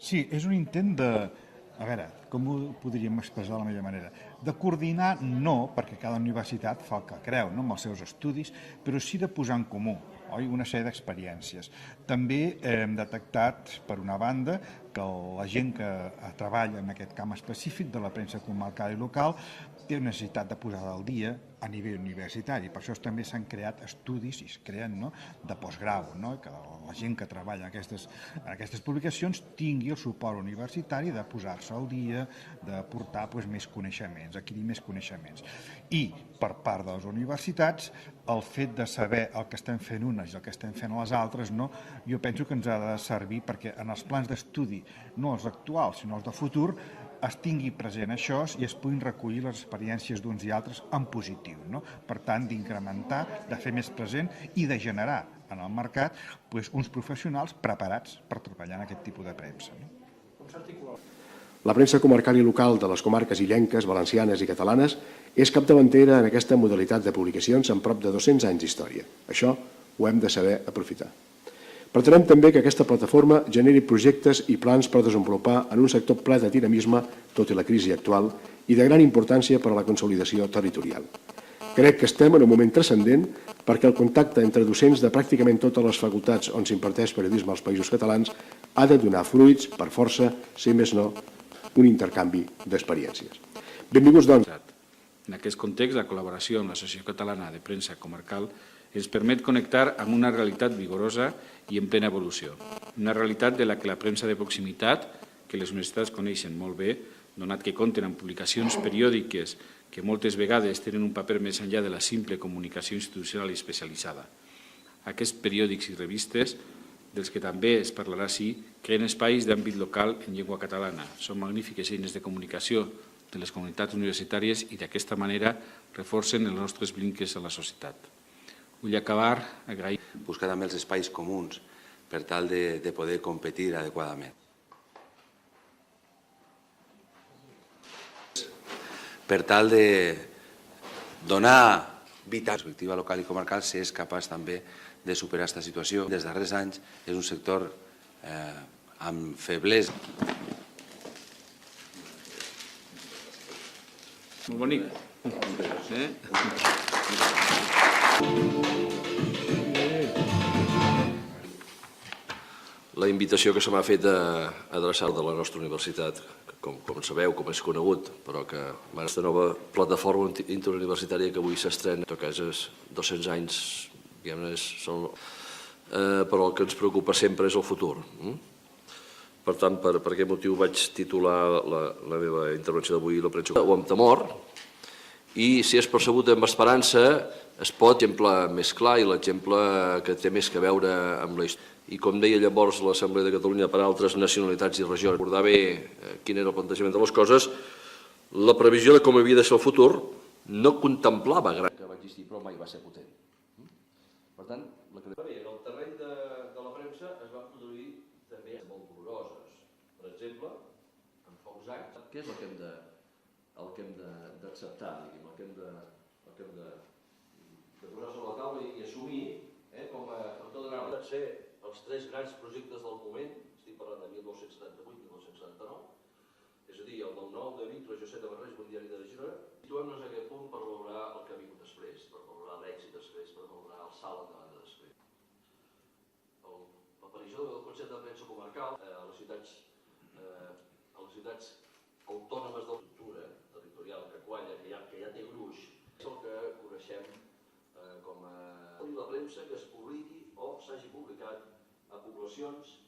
Sí, és un intent de... A veure, com ho podríem expressar de la meva manera? De coordinar, no, perquè cada universitat fa el que creu, no?, amb els seus estudis, però sí de posar en comú, oi?, una sèrie d'experiències. També hem detectat, per una banda, que la gent que treballa en aquest camp específic de la premsa comarcal i local té necessitat de posar al dia a nivell universitari. Per això també s'han creat estudis, i es creen, no?, de postgrau, no?, que la gent que treballa en aquestes publicacions tingui el suport universitari de posar-se al dia, de portar més coneixements, adquirir més coneixements. I per part de les universitats, el fet de saber el que estem fent unes i el que estem fent les altres, no, jo penso que ens ha de servir perquè en els plans d'estudi, no els actuals, sinó els de futur, es tingui present això i es puguin recollir les experiències d'uns i altres en positiu. No? Per tant, d'incrementar, de fer més present i de generar en el mercat uns professionals preparats per treballar en aquest tipus de premsa. No? La premsa comarcal i local de les comarques illenques, valencianes i catalanes és capdavantera en aquesta modalitat de publicacions amb prop de 200 anys d'història. Això ho hem de saber aprofitar. Pretenem també que aquesta plataforma generi projectes i plans per desenvolupar en un sector ple de dinamisme, tot i la crisi actual, i de gran importància per a la consolidació territorial. Crec que estem en un moment transcendent perquè el contacte entre docents de pràcticament totes les facultats on s'imparteix periodisme als Països Catalans ha de donar fruits, per força, si més no, un intercanvi d'experiències. Benvinguts, doncs. En aquest context, la col·laboració amb l'Associació Catalana de Premsa Comarcal ens permet connectar amb una realitat vigorosa i en plena evolució. Una realitat de la que la premsa de proximitat, que les universitats coneixen molt bé, donat que compten amb publicacions periòdiques que moltes vegades tenen un paper més enllà de la simple comunicació institucional i especialitzada. Aquests periòdics i revistes, dels que també es parlarà així, creen espais d'àmbit local en llengua catalana. Són magnífiques eines de comunicació de les comunitats universitàries i d'aquesta manera reforcen els nostres vincles a la societat. Vull acabar agraint. Buscar també els espais comuns per tal de poder competir adequadament. Per tal de donar vida a la perspectiva local i comarcal, si és capaç també de superar aquesta situació. Des dels darrers anys és un sector amb feblesa. Molt bonic. La invitació que se m'ha fet a adreçar de la nostra universitat, com sabeu, com és conegut, però que aquesta nova plataforma interuniversitària que avui s'estrena, en tot cas és 200 anys, però el que ens preocupa sempre és el futur. Per tant, per aquest motiu vaig titular la meva intervenció d'avui la premsa o amb temor, i si és percebut amb esperança es pot, l'exemple més clar i l'exemple que té més que veure amb la història. I com deia llavors l'Assemblea de Catalunya per a altres nacionalitats i regions, recordar bé quin era el plantejament de les coses, la previsió de com havia de ser el futur no contemplava gran que va existir, però mai va ser potent. Per tant, en el terreny de la premsa es van produir també molt doloroses. Per exemple, en pocs anys, què és el que hem d'acceptar, el que hem de posar sobre la taula i assumir com a tot anar a ser els tres grans projectes del moment, estic parlant de 1978 i 1979, és a dir, el 9-9 de Vic, la José de Barrés, un diari de Girona, situem-nos a aquest punt per valorar el que ha vingut després, per valorar l'èxit després, per valorar el salt endavant de després. L'aparició del concepte de premsa comarcal a les ciutats autònomes de l'estructura territorial que qualla, que ja té gruix, és el que coneixem com a la premsa que es publiqui o s'hagi publicat a poblacions